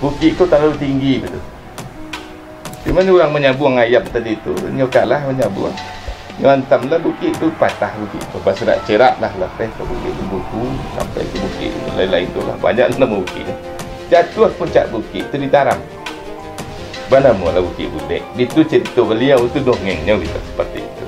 bukit itu terlalu tinggi betul. Cuma orang menyabuang ayam tadi tu, nyokalah menyabuang. Nyantamlah bukit tu patah bukit tu. Pasal nak cerak lah lepas ke bukit tu buku sampai ke bukit lain-lain tu lah. Banyak nama bukit. Jatuh puncak bukit tu ditaram. Mana mula bukit budek. Itu cerita beliau tu dongengnya gitu seperti itu.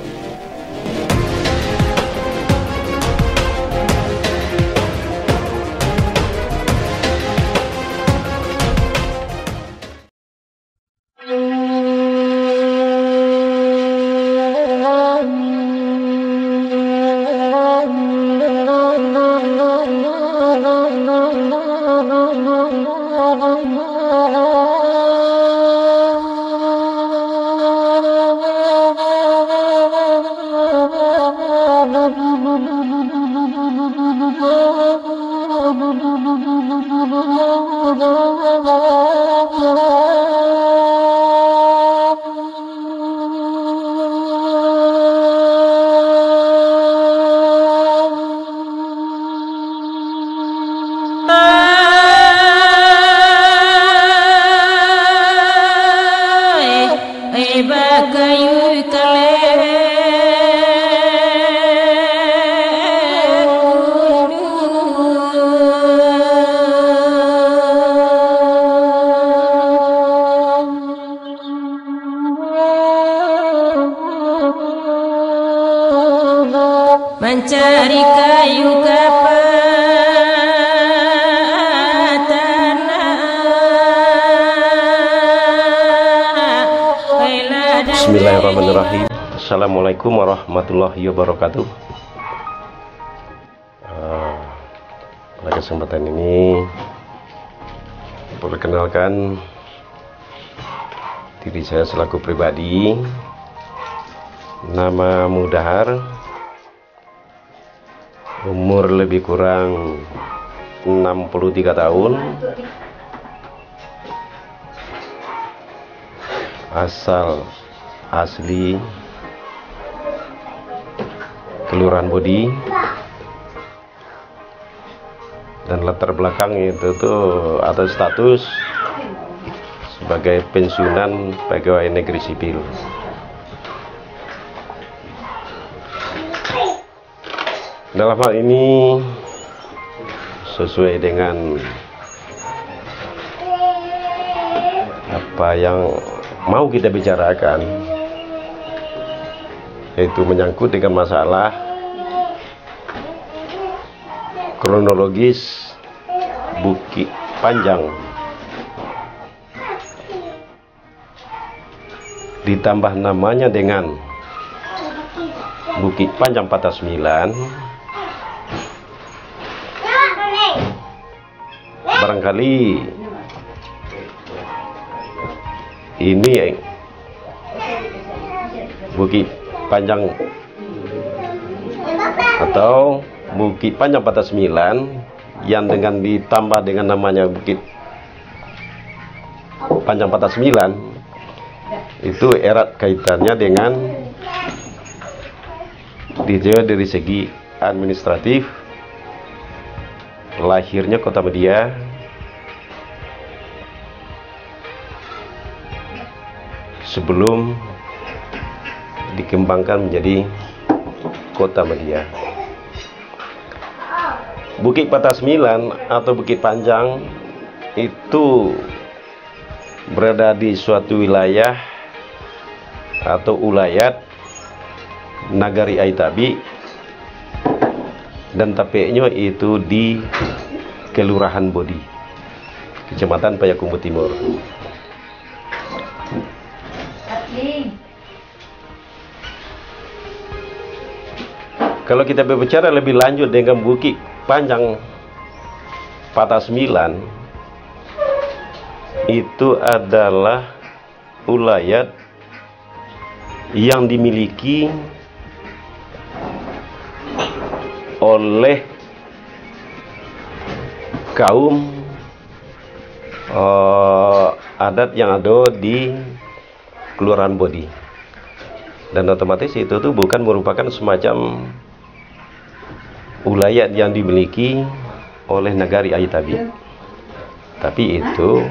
Mencari kayu Bismillahirrahmanirrahim. Assalamualaikum warahmatullahi wabarakatuh. Pada kesempatan ini perkenalkan diri saya selaku pribadi. Nama Mudahar, umur lebih kurang 63 tahun, asal asli Kelurahan Bodi, dan latar belakang itu tuh atau status sebagai pensiunan pegawai negeri sipil. Dalam hal ini sesuai dengan apa yang mau kita bicarakan, yaitu menyangkut dengan masalah kronologis Bukit Panjang ditambah namanya dengan Bukit Panjang Patah Sembilan. Barangkali ini Bukit Panjang atau Bukit Panjang Patah Sembilan yang dengan ditambah dengan namanya Bukit Panjang Patah Sembilan itu erat kaitannya dengan dari segi administratif lahirnya Kota Media sebelum dikembangkan menjadi Kota Media. Bukit Patah Sembilan atau Bukit Panjang itu berada di suatu wilayah atau ulayat Nagari Aitabi, dan tapeknya itu di Kelurahan Bodi, Kecamatan Payakumbuh Timur. Kalau kita berbicara lebih lanjut dengan Bukit Panjang Patah Sembilan, itu adalah ulayat yang dimiliki oleh kaum adat yang ada di Kelurahan Bodi, dan otomatis itu tuh bukan merupakan semacam ulayat yang dimiliki oleh Nagari Aitabi, tapi itu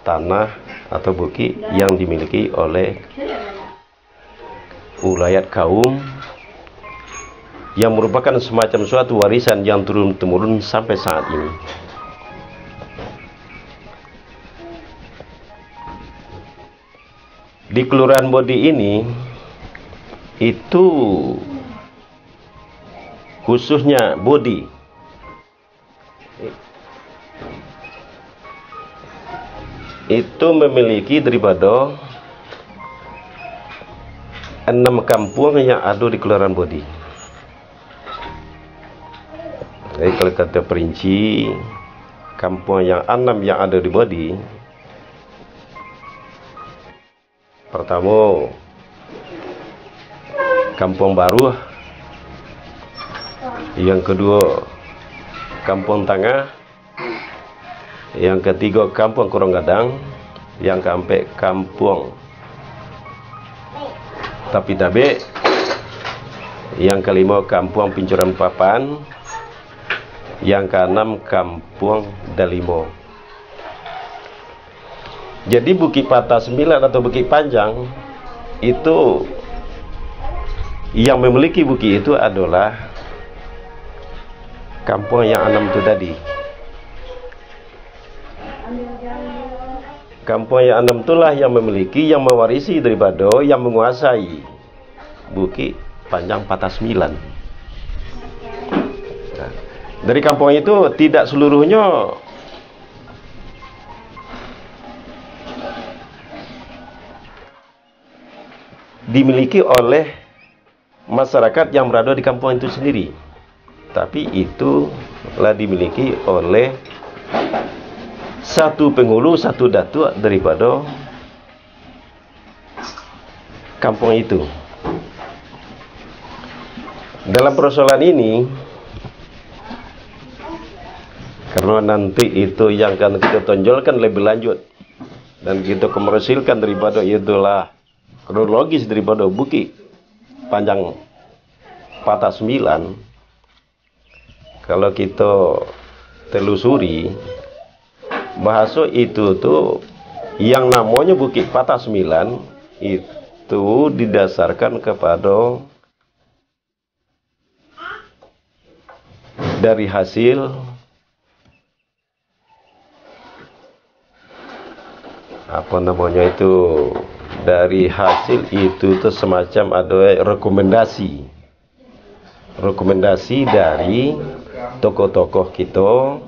tanah atau bukit yang dimiliki oleh ulayat kaum yang merupakan semacam suatu warisan yang turun-temurun sampai saat ini. Di Kelurahan Bodi ini itu khususnya Bodi itu memiliki daripada 6 kampung yang ada di Kelurahan Bodi. Jadi kalau kata perinci, kampung yang 6 yang ada di Bodi, pertama Kampung Baru, yang kedua Kampung Tengah, yang ketiga Kampung Korong Gadang, yang keempat Kampung Tapi Tabe, yang kelima Kampung Pincuran Papan, yang keenam Kampung Dalimo. Jadi Bukit Patah 9 atau Bukit Panjang itu yang memiliki bukit itu adalah kampung yang 6 itu tadi. Kampung yang 6 itulah yang memiliki, yang mewarisi daripada, yang menguasai Bukit Panjang Patah 9. Nah, dari kampung itu tidak seluruhnya dimiliki oleh masyarakat yang berada di kampung itu sendiri, tapi itulah dimiliki oleh satu penghulu, satu datuk daripada kampung itu. Dalam persoalan ini, karena nanti itu yang akan kita tonjolkan lebih lanjut dan kita komersilkan daripada itulah kronologis daripada Bukit Panjang Patah 9. Kalau kita telusuri, bahasa itu tuh yang namanya Bukit Patah 9 itu didasarkan kepada dari hasil apa namanya itu, dari hasil itu tuh semacam ada rekomendasi dari tokoh-tokoh kita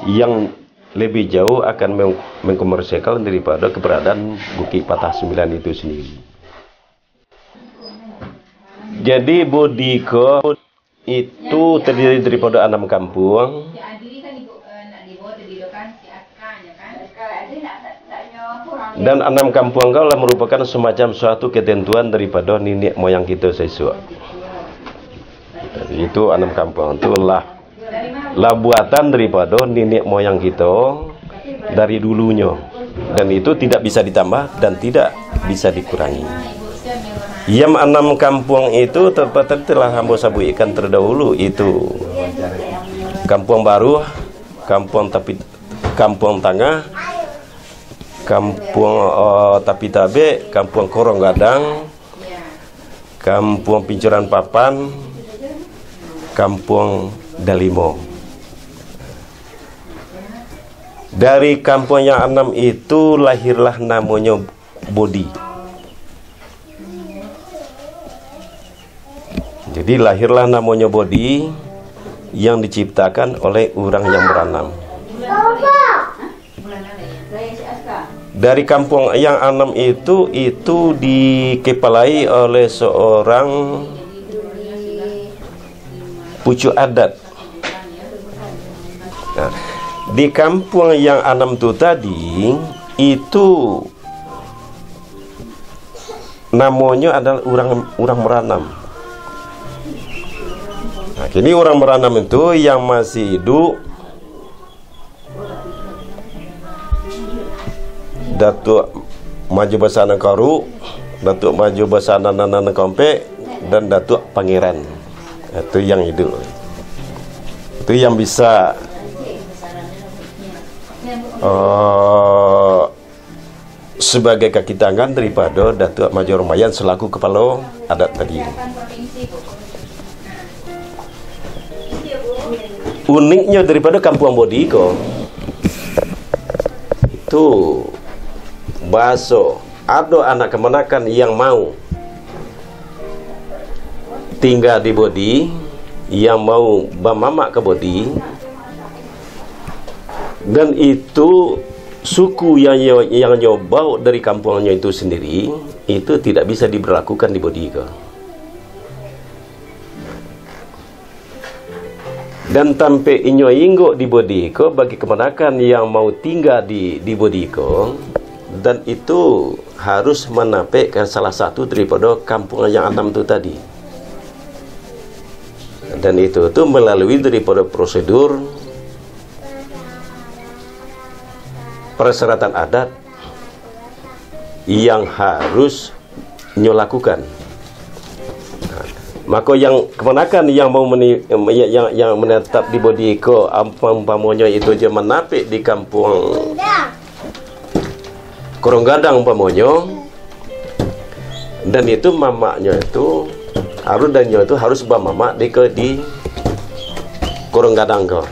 yang lebih jauh akan mengkomersialkan daripada keberadaan Bukit Patah 9 itu sendiri. Jadi Bodika itu terdiri daripada 6 kampung. Dan 6 kampung kaulah merupakan semacam suatu ketentuan daripada nenek moyang kita sesua. Itu 6 kampung itu lah buatan daripada nenek moyang kita dari dulunya, dan itu tidak bisa ditambah dan tidak bisa dikurangi. Yang 6 kampung itu telah hamba sabuikan terdahulu, itu Kampung Baru, Kampung Tengah, Kampung Tapi Tabe, Kampung Korong Gadang, Kampung Pincuran Papan, Kampung Dalimo. Dari kampung yang 6 itu lahirlah namanya Bodi. Jadi lahirlah namanya Bodi yang diciptakan oleh orang yang beranam. Dari kampung yang 6 itu dikepalai oleh seorang pucuk adat. Nah, di kampung yang 6 itu tadi itu namanya adalah orang meranam. Nah, kini orang meranam itu yang masih hidup Datuk Maju Basana Karu, Datuk Maju Basana Nanana Kompe, dan Datuk Pangeran. Itu yang hidup. Itu yang bisa sebagai kaki tangan daripada Datuk Major Mayan selaku kepala adat tadi. Uniknya daripada Kampung Bodiko itu bahasa ada anak kemenakan yang mau tinggal di Bodi, yang mau bamamak ke Bodi, dan itu suku yang nyobau dari kampungnya itu sendiri itu tidak bisa diberlakukan di Bodiko. Dan tampe inyo inggo di Bodiko bagi kemenakan yang mau tinggal di Bodiko, dan itu harus menapik ke salah satu daripada kampung yang 6 itu tadi. Dan itu melalui daripada prosedur persyaratan adat yang harus nyo lakukan. Maka yang kemenakan yang mau yang menetap di Bodiko, umpamanya itu je menapik di kampung Koronggadang umpamanya, dan itu mamaknya itu harus harus bamamak di Koronggadang kau.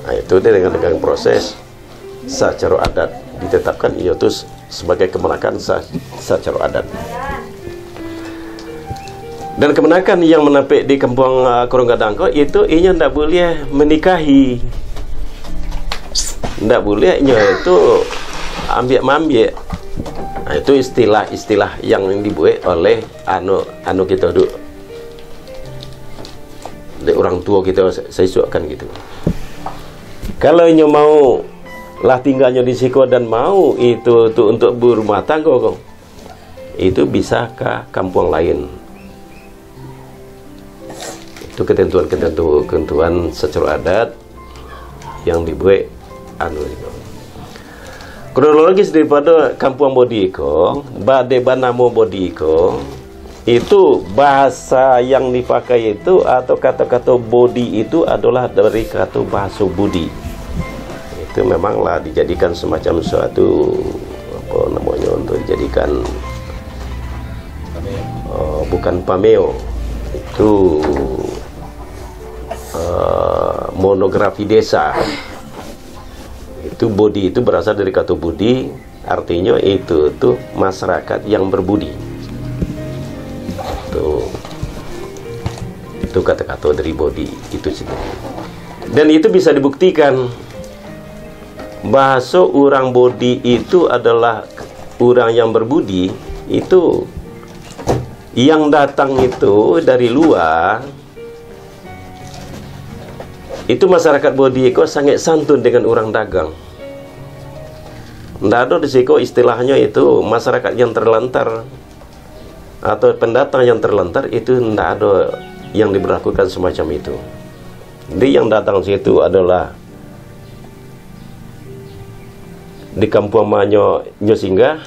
Nah, itu dengan proses secara adat ditetapkan itu sebagai kemenakan secara adat. Dan kemenakan yang menapik di kampung Koronggadang itu inya tidak boleh menikahi, tidak boleh inya itu ambil. Nah, itu istilah yang dibuat oleh anu kita dulu, orang tua kita saya sukakan gitu. Kalau inya mau lah tinggalnya di siko dan mau itu untuk berumah tangga kok, itu bisa ke kampung lain. Itu ketentuan secara adat yang dibuat kronologis daripada Kampung Bodiko. Namo Bodiko itu bahasa yang dipakai itu atau kata-kata Bodi itu adalah dari kata bahasa Budi. Itu memanglah dijadikan semacam suatu untuk dijadikan bukan pameo, itu monografi desa. Itu Bodi itu berasal dari kata budi, artinya itu masyarakat yang berbudi. Itu kata-kata dari Bodi itu sendiri. Dan itu bisa dibuktikan bahasa orang Bodi itu adalah orang yang berbudi. Itu yang datang itu dari luar, itu masyarakat Bodiko sangat santun dengan orang dagang. Tidak ada di siko istilahnya itu masyarakat yang terlantar atau pendatang yang terlantar, itu tidak ada yang diberlakukan semacam itu. Jadi yang datang situ adalah di kampung Manyo singgah,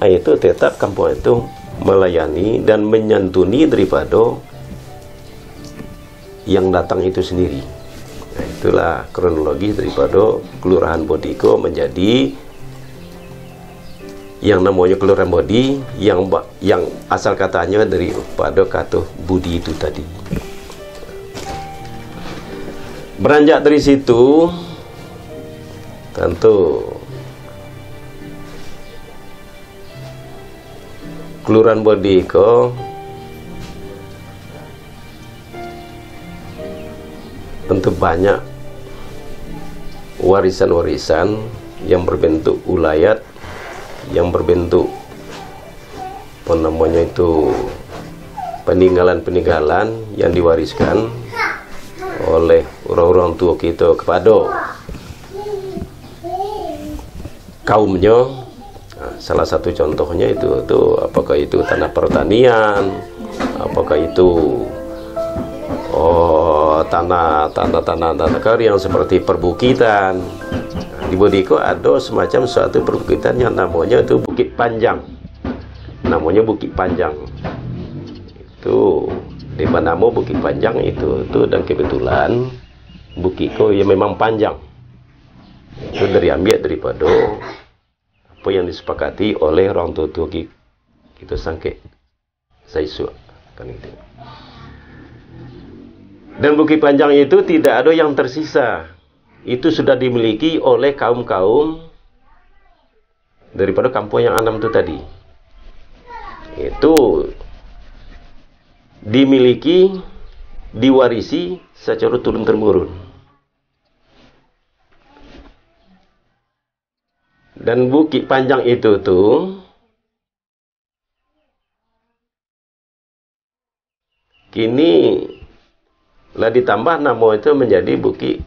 itu tetap kampung itu melayani dan menyantuni daripada yang datang itu sendiri. Nah, itulah kronologi daripada Kelurahan Bodiko menjadi yang namanya Kelurahan Bodi, yang asal katanya daripada kata budi itu tadi. Beranjak dari situ, tentu Kelurahan Bodiko tentu banyak warisan-warisan yang berbentuk ulayat, yang berbentuk peninggalan-peninggalan yang diwariskan oleh orang-orang tua kita kepada kaumnya. Nah, salah satu contohnya itu apakah itu tanah pertanian, apakah itu tanah kari yang seperti perbukitan. Nah, di Bodiko ada semacam suatu perbukitan yang namanya itu Bukit Panjang. Namanya Bukit Panjang. Itu di Namo Bukit Panjang itu dan kebetulan Bukiko ya memang panjang. itu dari ambil daripada apa yang disepakati oleh orang tua kita sangke saisu kan itu. Dan Bukit Panjang itu tidak ada yang tersisa. Itu sudah dimiliki oleh kaum-kaum daripada kampung yang 6 itu tadi. Itu dimiliki, diwarisi secara turun-temurun. Dan Bukit Panjang itu tuh kini lah ditambah nama itu menjadi Bukit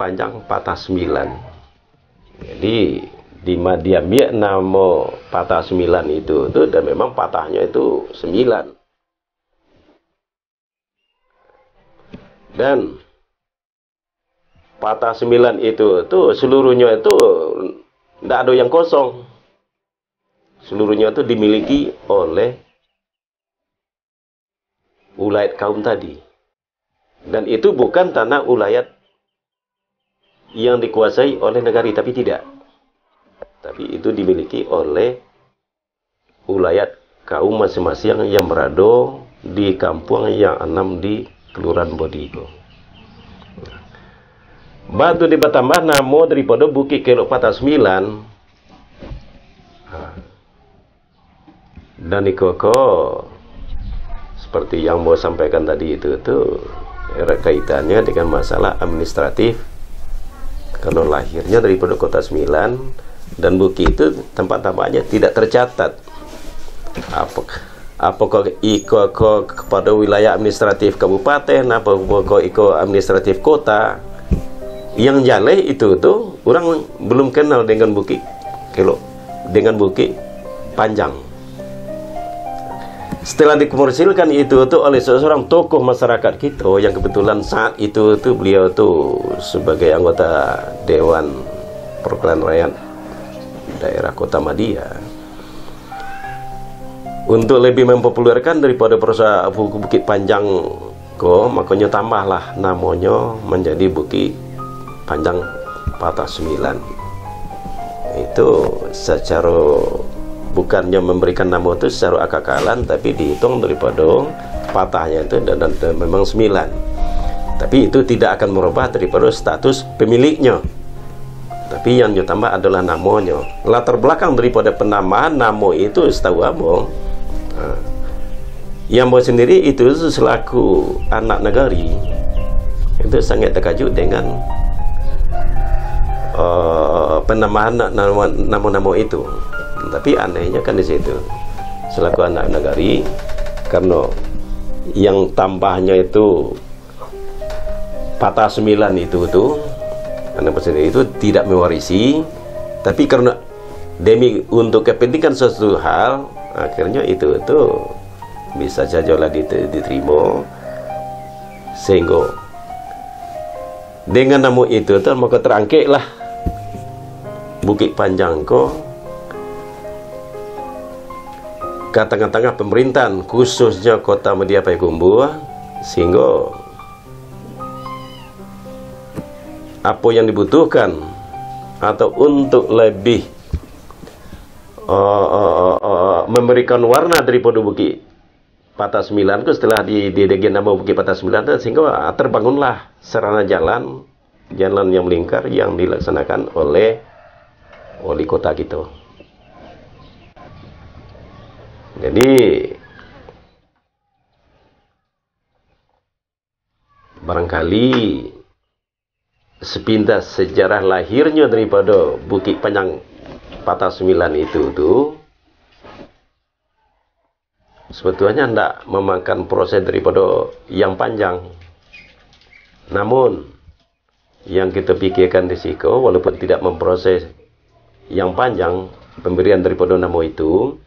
Panjang Patah 9. Jadi diambil nama Patah 9 itu tuh, dan memang patahnya itu 9. Dan Patah 9 itu tuh seluruhnya itu tidak ada yang kosong. Seluruhnya itu dimiliki oleh ulayat kaum tadi. Dan itu bukan tanah ulayat yang dikuasai oleh negari, tapi tidak. Tapi itu dimiliki oleh ulayat kaum masing-masing yang berada di kampung yang 6 di Kelurahan Bodigo. Batu ditambah nama daripada Bukit Kelok Patah 9. Dan ikoko seperti yang mau sampaikan tadi itu kaitannya dengan masalah administratif, karena lahirnya daripada Kota 9 dan Bukit itu tempat-tempatnya tidak tercatat. Apakah iko kepada wilayah administratif kabupaten, apakah iko administratif kota? Yang jale itu tuh orang belum kenal dengan Bukit Kelok, dengan Bukit Panjang. Setelah dikomersilkan itu tuh oleh seorang tokoh masyarakat kita yang kebetulan saat itu tuh beliau tuh sebagai anggota Dewan Perwakilan Rakyat daerah Kota Madia, untuk lebih mempopulerkan daripada perusahaan Bukit Panjang makanya tambahlah namanya menjadi Bukit Panjang Patah 9. Itu secara bukannya memberikan nama itu secara akal-akalan, tapi dihitung daripada patahnya itu dan memang 9. Tapi itu tidak akan merubah daripada status pemiliknya. Tapi yang ditambah adalah namanya. Latar belakang daripada penambahan nama itu setahu abang, yang Abang sendiri itu selaku anak negari itu sangat terkejut dengan penambahan nama-nama itu. Tapi anehnya kan di situ, selaku anak negari, karena yang tambahnya itu Patah 9 itu anak presiden itu tidak mewarisi, tapi karena demi untuk kepentingan sesuatu hal, akhirnya itu bisa saja lah diterima, sehingga dengan nama itu maka terangkitlah Bukit Panjang ke tengah-tengah pemerintahan, khususnya Kota Media Payakumbuh, sehingga apa yang dibutuhkan atau untuk lebih memberikan warna daripada Bukit Patah 9 itu setelah didegen nama Bukit Patah 9 sehingga terbangunlah sarana jalan yang melingkar yang dilaksanakan oleh wali kota kita. Jadi barangkali sepintas sejarah lahirnya daripada Bukit Panjang Patah 9 itu sebetulnya tidak memakan proses daripada yang panjang. Namun yang kita pikirkan di sini, walaupun tidak memproses yang panjang pemberian daripada nama itu,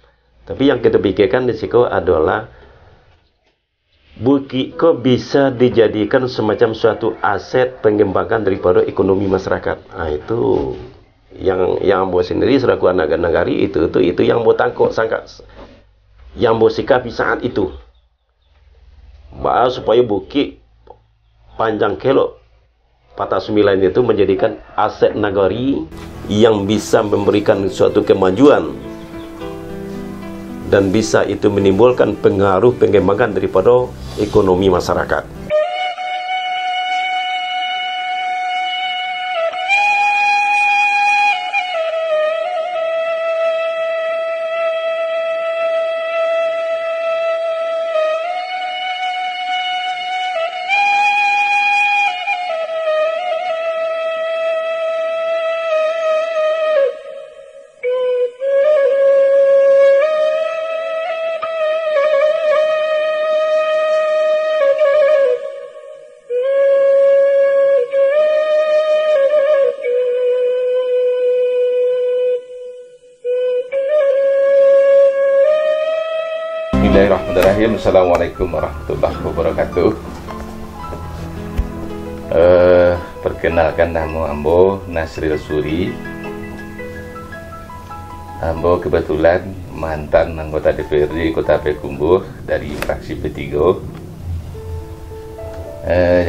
tapi yang kita pikirkan di sini adalah Bukit bisa dijadikan semacam suatu aset pengembangan daripada ekonomi masyarakat. Itu yang Ambo sendiri selaku anak negari itu yang Ambo tangkap sangat, yang Ambo sikapi saat itu, bahwa supaya Bukit Panjang Kelok Patah Sembilan itu menjadikan aset nagari yang bisa memberikan suatu kemajuan dan bisa itu menimbulkan pengaruh pengembangan daripada ekonomi masyarakat. Bismillahirrahmanirrahim. Assalamualaikum warahmatullahi wabarakatuh. Perkenalkan, nama ambo Nasril Suri. Ambo kebetulan mantan anggota DPRD Kota Payakumbuh dari fraksi P3.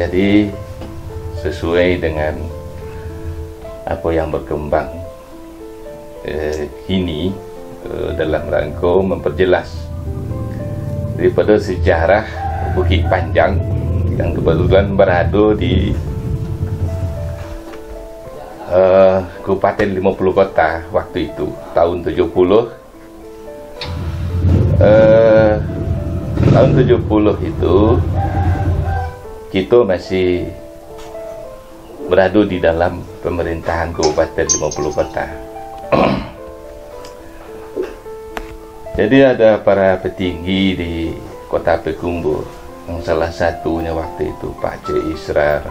Jadi sesuai dengan apa yang berkembang kini dalam rangka memperjelas daripada sejarah Bukit Panjang yang kebetulan berada di Kabupaten 50 Kota waktu itu, tahun 70. Tahun 70 itu kita masih berada di dalam pemerintahan Kabupaten 50 Kota. Jadi ada para petinggi di Kota Payakumbuh, yang salah satunya waktu itu Pak C. Israr,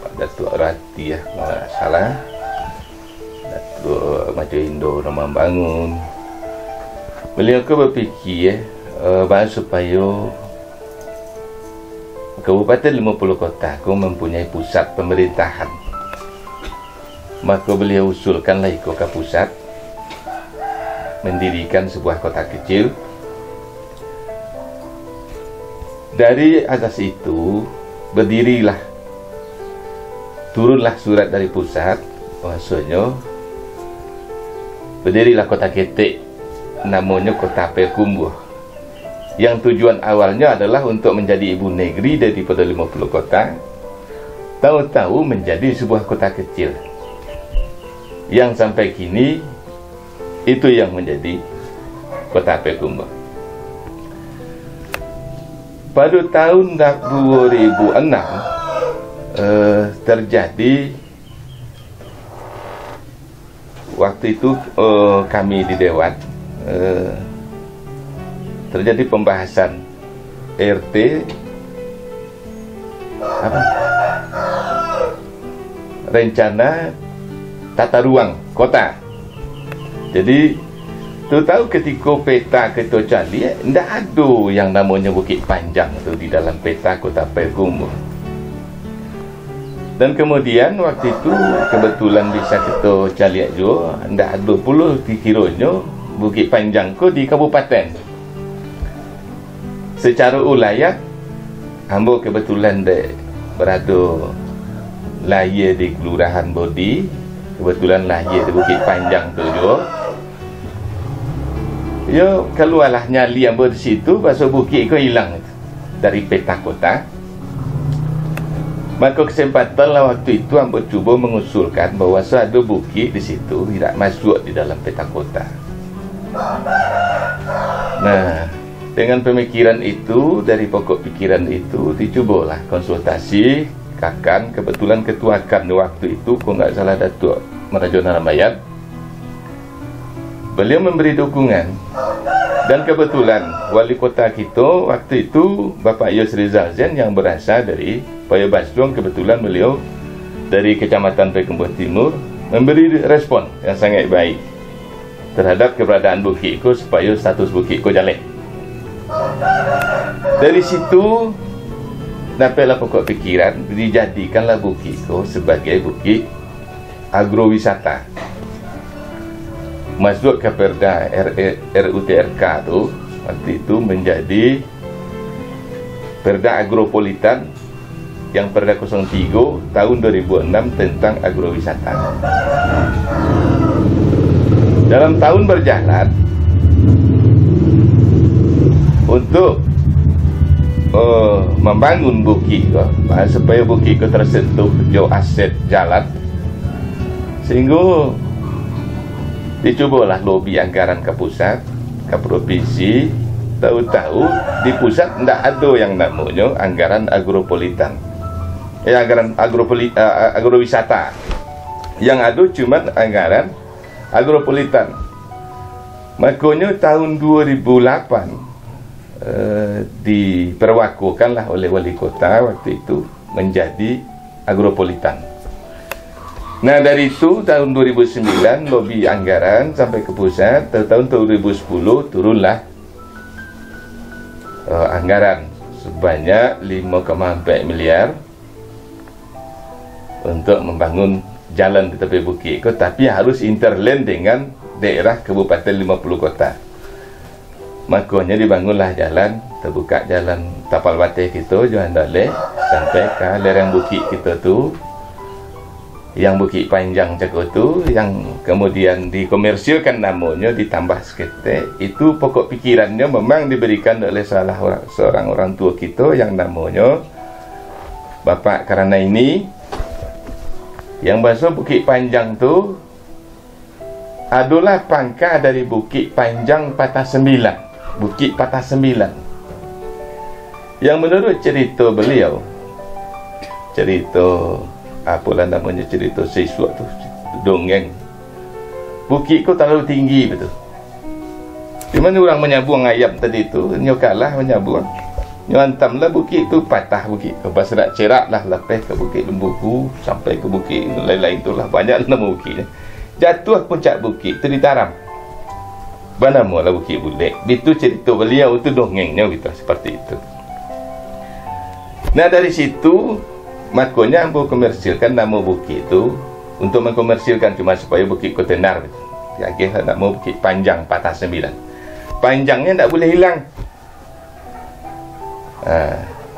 Pak Datuk Rati ya, nggak salah, Datuk Maju Indo Ramah Bangun. Beliau ke berfikir supaya Kabupaten 50 Kota mempunyai pusat pemerintahan. Maka beliau usulkanlah ikut ke pusat, mendirikan sebuah kota kecil. Dari atas itu turunlah surat dari pusat, maksudnya berdirilah kota ketek, namanya Kota Payakumbuh, yang tujuan awalnya adalah untuk menjadi ibu negeri daripada 50 kota. Tahu-tahu menjadi sebuah kota kecil yang sampai kini itu yang menjadi Kota Payakumbuh. Pada tahun 2006 terjadi, waktu itu kami di Dewan terjadi pembahasan RT rencana tata ruang kota. Jadi tu tahu ketika peta kita cari, tidak ada yang namanya Bukit Panjang tu di dalam peta Kota Payakumbuh. Dan kemudian waktu itu kebetulan bisa kita cari juga, tidak ada pula dikiranya Bukit Panjang ko di kabupaten. Secara ulayat, hamba kebetulan berada lahir di Kelurahan Bodi, kebetulan lahir di Bukit Panjang tu juga. Ya, keluarlah nyali yang di situ, pasal bukit kau hilang dari peta kota. Maka kesempatan lah waktu itu hamba cuba mengusulkan bahawa ada bukit di situ tidak masuk di dalam peta kota. Nah, dengan pemikiran itu, dari pokok pikiran itu dicubalah konsultasi Kakan, kebetulan ketua KAN waktu itu, kalau nggak salah Datuk Merajo Narambayat. Beliau memberi dukungan, dan kebetulan wali kota kita waktu itu Bapak Yos Rizal Zain yang berasal dari Payabasdong, kebetulan beliau dari Kecamatan Payakumbuh Timur, memberi respon yang sangat baik terhadap keberadaan bukit ko supaya status bukit ko jalan. Dari situ dapatlah pokok pikiran, dijadikanlah bukit ko sebagai bukit agrowisata. Masuk ke Perda RUTRK tu waktu itu menjadi Perda Agropolitan yang Perda 03 tahun 2006 tentang agrowisata. Dalam tahun berjalan untuk membangun bukit supaya bukit tersentuh jo aset jalan, sehingga dicobalah lobi anggaran ke pusat, ke provinsi. Tahu-tahu di pusat tidak ada yang namanya anggaran agropolitan, anggaran agrowisata. Yang ada cuma anggaran agropolitan. Makanya tahun 2008 diperwakukanlah oleh wali kota waktu itu menjadi agropolitan. Nah, dari itu tahun 2009 lobi anggaran sampai ke pusat. Tahun 2010 turunlah anggaran sebanyak 5,4 miliar untuk membangun jalan di tepi bukit, tapi harus interland dengan daerah kabupaten 50 kota. Makanya dibangunlah jalan, terbuka jalan tapal bateh kita Johan Daleh sampai ke lereng bukit kita tu, yang Bukit Panjang Cakot tu, yang kemudian dikomersilkan namanya, ditambah seketek. Itu pokok pikirannya memang diberikan oleh seorang orang tua kita yang namanya Bapak Karana ini, yang bahasa Bukit Panjang tu adalah pangkal dari Bukit Panjang Patah Sembilan, Bukit Patah Sembilan, yang menurut cerita beliau, cerita apalah namanya, cerita sesuatu tu, dongeng, bukit kau terlalu tinggi betul. Cuma orang menyabuang ayam tadi tu, nyokalah menyabuang, nyantamlah bukit tu patah bukit. Lepas nak cerak lah lepas ke Bukit Lembuku sampai ke bukit lain-lain tu lah, banyak nama bukitnya. Jatuh puncak bukit tu ditaram. Bernama lah Bukit Bulek. Itu cerita beliau tu, dongengnya gitu, seperti itu. Nah, dari situ makanya ambo komersilkan nama bukit itu untuk mengkomersilkan, cuma supaya bukit kau tenar. Akhirnya nama Bukit Panjang Patah Sembilan. Panjangnya tak boleh hilang.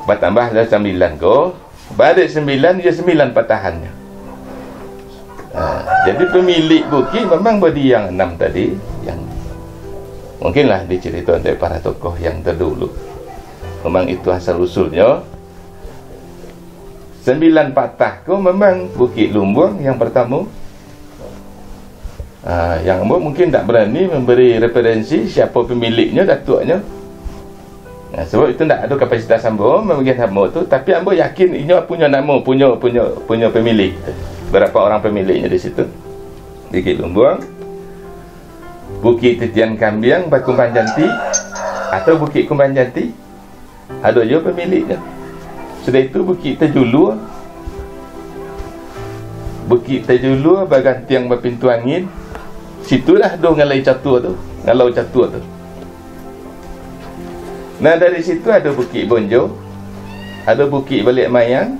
Bertambah dah 9 ko, balik 9 dia 9 patahannya. Jadi pemilik bukit memang bodi yang 6 tadi, yang mungkinlah diceritakan dari para tokoh yang terdahulu. Memang itu asal usulnya. 9 patah ko memang Bukit Lumbuang yang pertama. Yang mungkin tak berani memberi referensi siapa pemiliknya, datuknya. Sebab itu tak ada kapasitas ambo membagi nama tu, tapi ambo yakin ini punya nama, punya pemilik. Berapa orang pemiliknya di situ? Bukit Lumbuang, Bukit Titian Kambiang, Bakumban Janti, atau Bukit Kumban Janti, ada juga pemiliknya. Sudah itu Bukit Tajulur, Bukit Tajulur, Bagan Tiang Berpintu Angin. Situlah do Ngalai Catur tu, Ngalau Catur tu. Nah, dari situ ada Bukit Bonjo, ada Bukit Balik Mayang,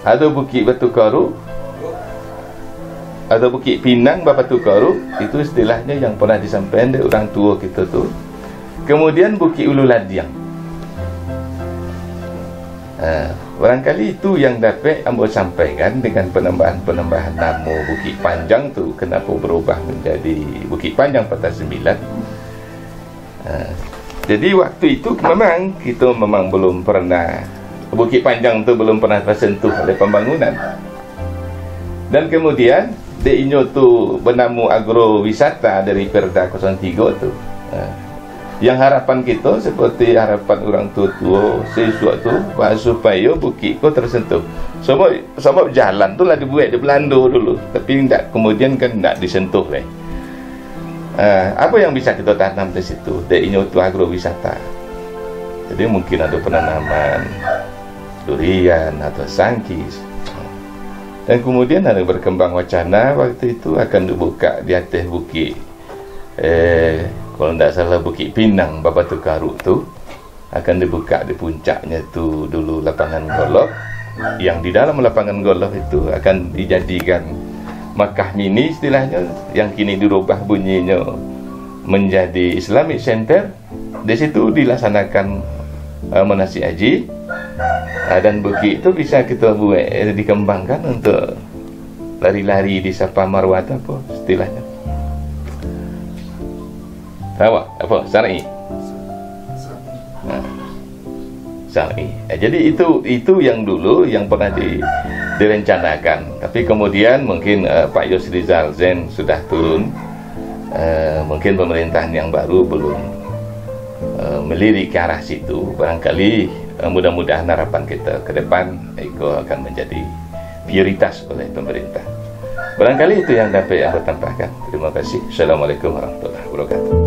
ada Bukit Batu Karu, ada Bukit Pinang Batu Karu. Itu istilahnya yang pernah disampaikan dari orang tua kita tu. Kemudian Bukit Ulu Ladiang. Barangkali itu yang dapat ambo sampaikan dengan penambahan nama Bukit Panjang tu, kenapa berubah menjadi Bukit Panjang Patah Sembilan. Jadi waktu itu memang kita belum pernah, Bukit Panjang tu belum pernah tersentuh oleh pembangunan. Dan kemudian DINYO tu bernama agrowisata dari Perda 03 tu. Yang harapan kita seperti harapan orang tua-tua sesuatu supaya bukit kau tersentuh. Sebab jalan tu lah dibuat di Belanda dulu, tapi tak, kemudian kan tak disentuh leh. Apa yang bisa kita tanam di situ? DINYO tu agrowisata. Jadi mungkin ada penanaman durian atau sangkis. Dan kemudian ada berkembang wacana waktu itu akan dibuka di atas bukit, kalau tidak salah Bukit Pinang Batu Karu tu akan dibuka di puncaknya tu dulu lapangan golf, yang di dalam lapangan golf itu akan dijadikan Makkah Mini istilahnya, yang kini dirubah bunyinya menjadi Islamic Center. Di situ dilaksanakan manasik haji, Dan bukit itu bisa kita buat dikembangkan untuk lari-lari di Safa Marwah itu apa istilahnya? Tahu apa? Syar'i. Syar'i. Jadi itu yang dulu yang pernah direncanakan. Tapi kemudian mungkin Pak Yusrizal Zain sudah turun. Mungkin pemerintahan yang baru belum melirik ke arah situ. Barangkali mudah-mudahan harapan kita ke depan itu akan menjadi prioritas oleh pemerintah. Barangkali itu yang dapat aku tambahkan. Terima kasih. Assalamualaikum warahmatullahi wabarakatuh.